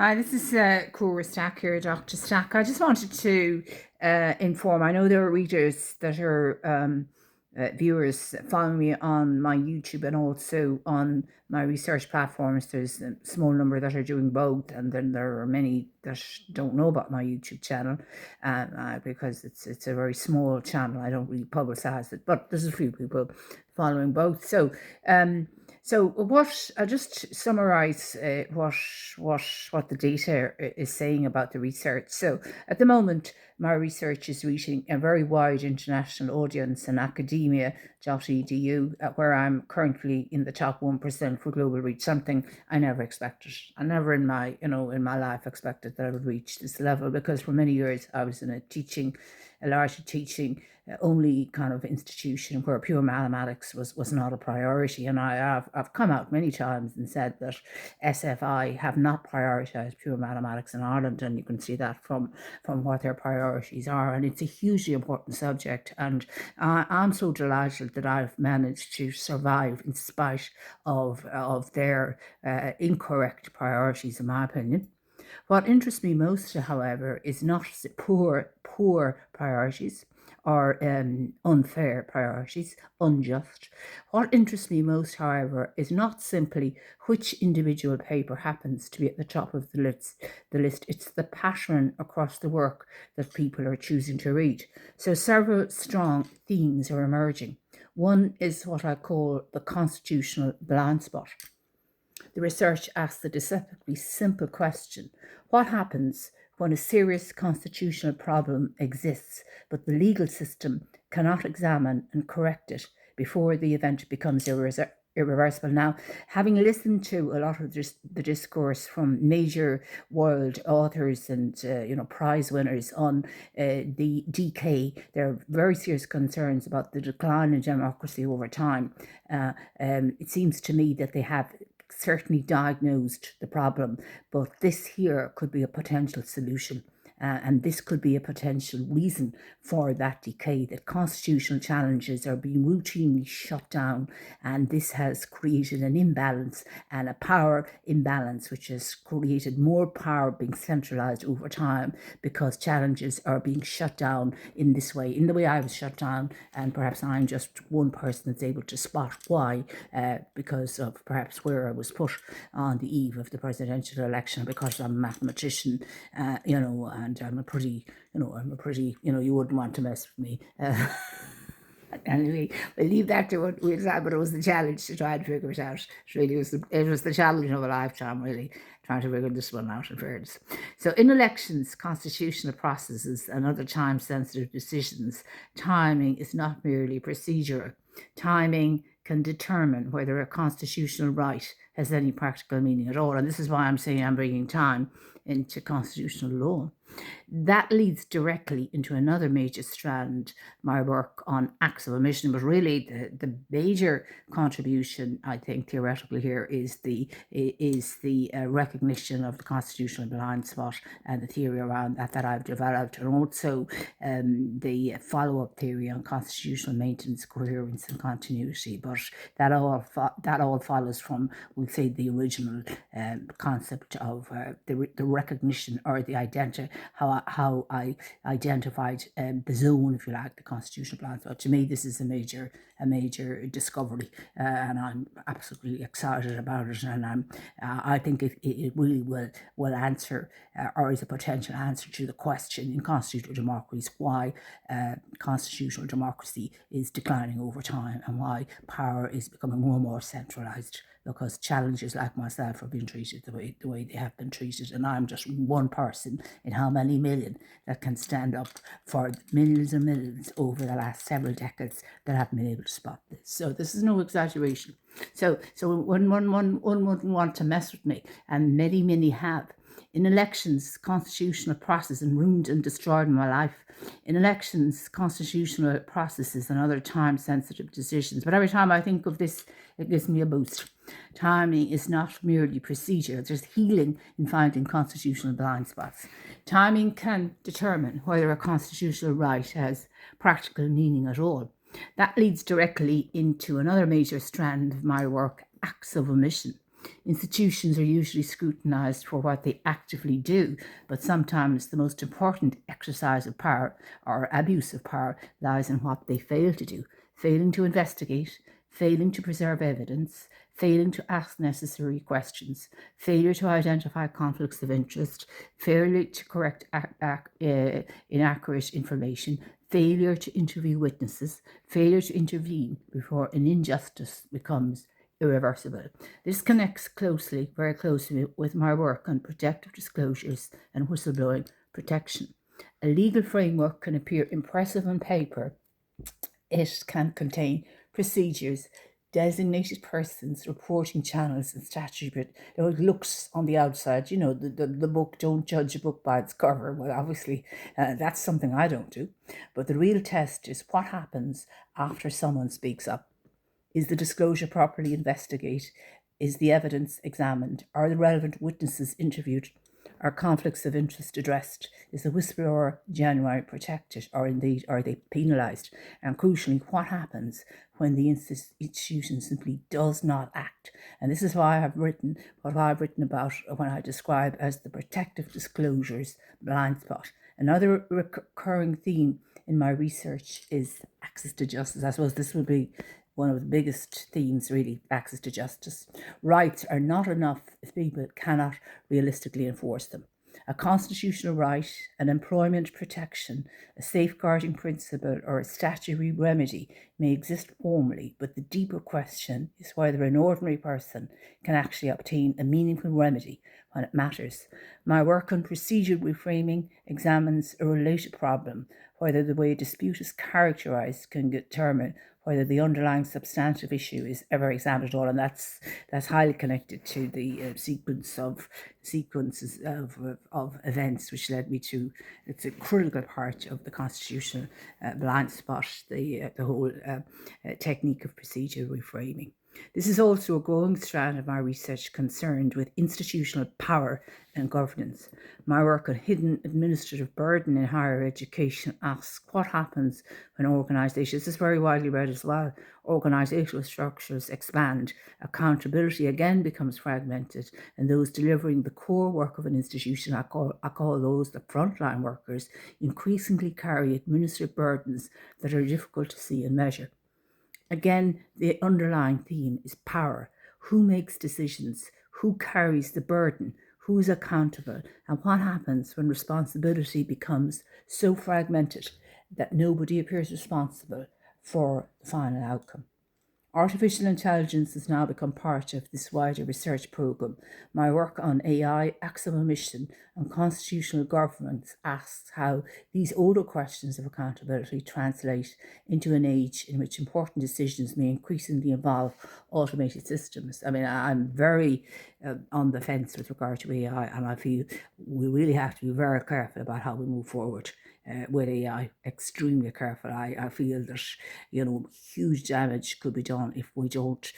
Hi, this is Cora Stack here, Dr. Stack. I just wanted to inform. I know there are readers that are viewers following me on my YouTube and also on my research platforms. There's a small number that are doing both, and then there are many that don't know about my YouTube channel because it's a very small channel. I don't really publicize it, but there's a few people following both. So what I'll just summarize what the data is saying about the research. So at the moment, my research is reaching a very wide international audience in academia.edu, where I'm currently in the top 1% for global reach, something I never expected. I never in my life expected that I would reach this level, because for many years I was in a largely teaching only kind of institution where pure mathematics was not a priority. And I've come out many times and said that SFI have not prioritized pure mathematics in Ireland, and you can see that from what their priorities are. And it's a hugely important subject, and I'm so delighted that I've managed to survive in spite of their incorrect priorities, in my opinion. What interests me most, however, is not poor priorities or unfair priorities, unjust. What interests me most, however, is not simply which individual paper happens to be at the top of the list. It's the pattern across the work that people are choosing to read. So several strong themes are emerging. One is what I call the constitutional blind spot. The research asks the deceptively simple question: what happens when a serious constitutional problem exists, but the legal system cannot examine and correct it before the event becomes irreversible? Now, having listened to a lot of the discourse from major world authors and prize winners on the decay, there are very serious concerns about the decline in democracy over time. It seems to me that they have certainly diagnosed the problem, but this here could be a potential solution. And this could be a potential reason for that decay, that constitutional challenges are being routinely shut down. And this has created an imbalance and a power imbalance, which has created more power being centralized over time, because challenges are being shut down in this way, in the way I was shut down. And perhaps I'm just one person that's able to spot why, because of perhaps where I was put on the eve of the presidential election, because I'm a mathematician, and I'm a pretty, you wouldn't want to mess with me. Anyway, we'll leave that to what we decide, but it was the challenge to try and figure it out. It was the challenge of a lifetime, really, trying to figure this one out, in fairness. So in elections, constitutional processes and other time-sensitive decisions, timing is not merely procedural. Timing can determine whether a constitutional right has any practical meaning at all. And this is why I'm saying I'm bringing time into constitutional law. That leads directly into another major strand, my work on acts of omission. But really, the major contribution, I think, theoretically here is the recognition of the constitutional blind spot and the theory around that I've developed, and also the follow-up theory on constitutional maintenance, coherence, and continuity. But that all follows from, we'll say, the original concept of the recognition, or the identity, how I identified the zone, if you like, the constitutional blind spot. To me, this is a major discovery, and I'm absolutely excited about it. And I think it really will answer, or is a potential answer to the question in constitutional democracies, why constitutional democracy is declining over time, and why power is becoming more and more centralized, because challenges like myself are being treated the way they have been treated. And I'm just one person in how many million that can stand up for millions and millions over the last several decades that haven't been able to spot this. So this is no exaggeration. So one wouldn't want to mess with me, and many have. In elections, constitutional process and ruined and destroyed my life. In elections, constitutional processes and other time-sensitive decisions. But every time I think of this, it gives me a boost. Timing is not merely procedure. There's healing in finding constitutional blind spots. Timing can determine whether a constitutional right has practical meaning at all. That leads directly into another major strand of my work, acts of omission. Institutions are usually scrutinised for what they actively do, but sometimes the most important exercise of power or abuse of power lies in what they fail to do, failing to investigate, failing to preserve evidence, failing to ask necessary questions, failure to identify conflicts of interest, failure to correct inaccurate information, failure to interview witnesses, failure to intervene before an injustice becomes irreversible. This connects very closely with my work on protective disclosures and whistleblowing protection. A legal framework can appear impressive on paper. It can contain procedures, designated persons, reporting channels, and statute. But it looks on the outside, the book, don't judge a book by its cover. Well, obviously, that's something I don't do. But the real test is what happens after someone speaks up. Is the disclosure properly investigated? Is the evidence examined? Are the relevant witnesses interviewed? Are conflicts of interest addressed? Is the whistleblower genuinely protected, or indeed are they penalised? And crucially, what happens when the institution simply does not act? And this is why I've written what I've written about when I describe as the protective disclosures blind spot. Another recurring theme in my research is access to justice. I suppose this would be one of the biggest themes, really, access to justice. Rights are not enough if people cannot realistically enforce them. A constitutional right, an employment protection, a safeguarding principle, or a statutory remedy may exist formally, but the deeper question is whether an ordinary person can actually obtain a meaningful remedy when it matters. My work on procedural reframing examines a related problem, whether the way a dispute is characterised can determine whether the underlying substantive issue is ever examined at all, and that's highly connected to the sequences of events which led me to. It's a critical part of the constitutional blind spot, the whole technique of procedural reframing. This is also a growing strand of my research concerned with institutional power and governance. My work on hidden administrative burden in higher education asks what happens when organisations, this is very widely read as well, organisational structures expand, accountability again becomes fragmented, and those delivering the core work of an institution, I call those the frontline workers, increasingly carry administrative burdens that are difficult to see and measure. Again, the underlying theme is power. Who makes decisions? Who carries the burden? Who is accountable? And what happens when responsibility becomes so fragmented that nobody appears responsible for the final outcome? Artificial intelligence has now become part of this wider research programme. My work on AI, acts of omission, and constitutional governance asks how these older questions of accountability translate into an age in which important decisions may increasingly involve automated systems. I mean, I'm very on the fence with regard to AI, and I feel we really have to be very careful about how we move forward. With AI, extremely careful. I feel that, huge damage could be done if we don't,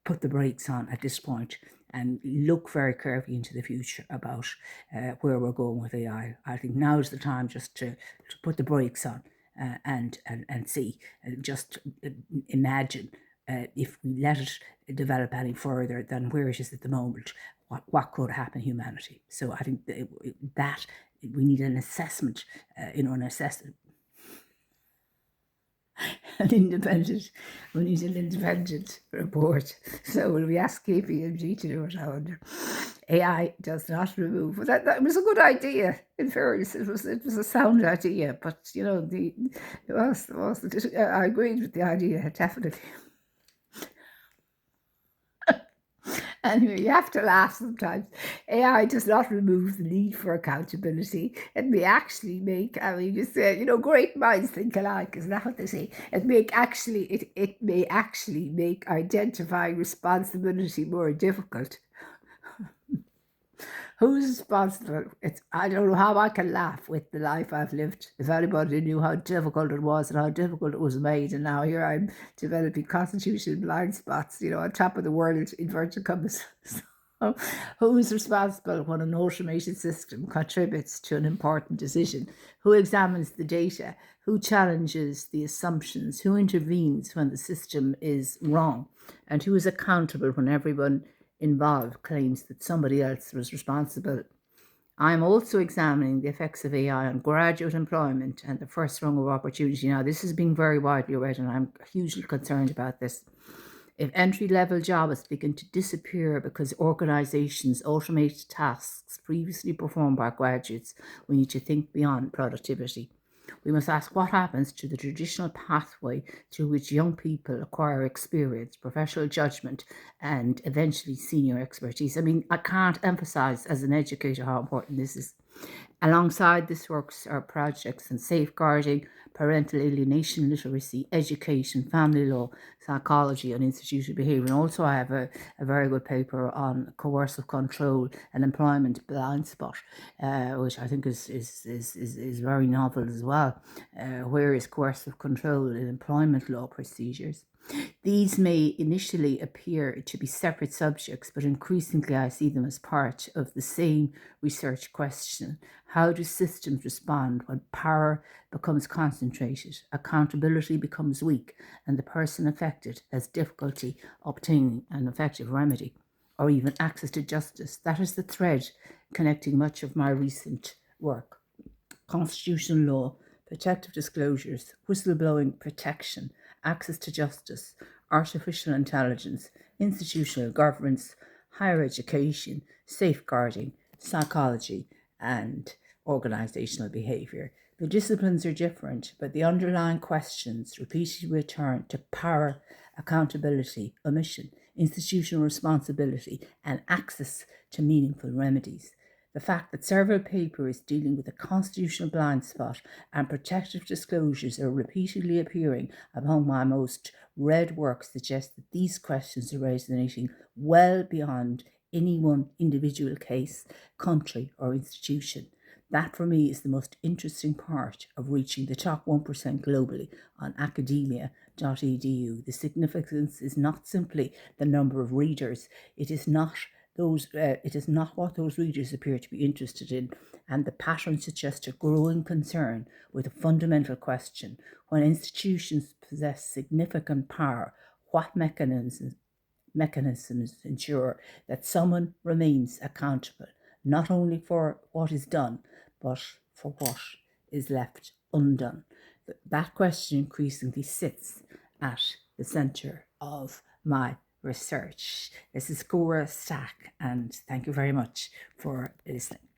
put the brakes on at this point and look very carefully into the future about where we're going with AI. I think now is the time just to put the brakes on and see, just imagine if we let it develop any further than where it is at the moment, what could happen to humanity. So I think that we need an assessment, an independent report. So will we ask KPMG to do it? I wonder. AI does not remove. Well, that was a good idea. In fairness, it was a sound idea, but I agreed with the idea definitely. Anyway, you have to laugh sometimes. AI does not remove the need for accountability. It may actually make, you say, great minds think alike, isn't that what they say? It may actually make identifying responsibility more difficult. Who's responsible? I don't know how I can laugh with the life I've lived. If anybody knew how difficult it was and how difficult it was made, and now here I'm developing constitutional blind spots, on top of the world, inverted commas. Who is responsible when an automated system contributes to an important decision? Who examines the data? Who challenges the assumptions? Who intervenes when the system is wrong? And who is accountable when everyone involved claims that somebody else was responsible? I'm also examining the effects of AI on graduate employment and the first rung of opportunity. Now, this has been very widely read, and I'm hugely concerned about this. If entry-level jobs begin to disappear because organisations automate tasks previously performed by graduates, we need to think beyond productivity. We must ask what happens to the traditional pathway through which young people acquire experience, professional judgment, and eventually senior expertise. I mean, I can't emphasise as an educator how important this is. Alongside this works are projects on safeguarding, parental alienation, literacy, education, family law, psychology, and institutional behaviour. And also I have a very good paper on coercive control and employment blind spot, which I think is very novel as well. Where is coercive control in employment law procedures? These may initially appear to be separate subjects, but increasingly I see them as part of the same research question. How do systems respond when power becomes concentrated, accountability becomes weak, and the person affected has difficulty obtaining an effective remedy or even access to justice? That is the thread connecting much of my recent work. Constitutional law, protective disclosures, whistleblowing protection, access to justice, artificial intelligence, institutional governance, higher education, safeguarding, psychology, and organisational behaviour. The disciplines are different, but the underlying questions repeatedly return to power, accountability, omission, institutional responsibility, and access to meaningful remedies. The fact that several papers dealing with a constitutional blind spot and protective disclosures are repeatedly appearing among my most read works suggests that these questions are resonating well beyond any one individual case, country, or institution. That for me is the most interesting part of reaching the top 1% globally on academia.edu. The significance is not simply the number of readers, it is not what those readers appear to be interested in, and the pattern suggests a growing concern with a fundamental question. When institutions possess significant power, what mechanisms ensure that someone remains accountable, not only for what is done, but for what is left undone? That question increasingly sits at the centre of my research. This is Cora Stack, and thank you very much for listening.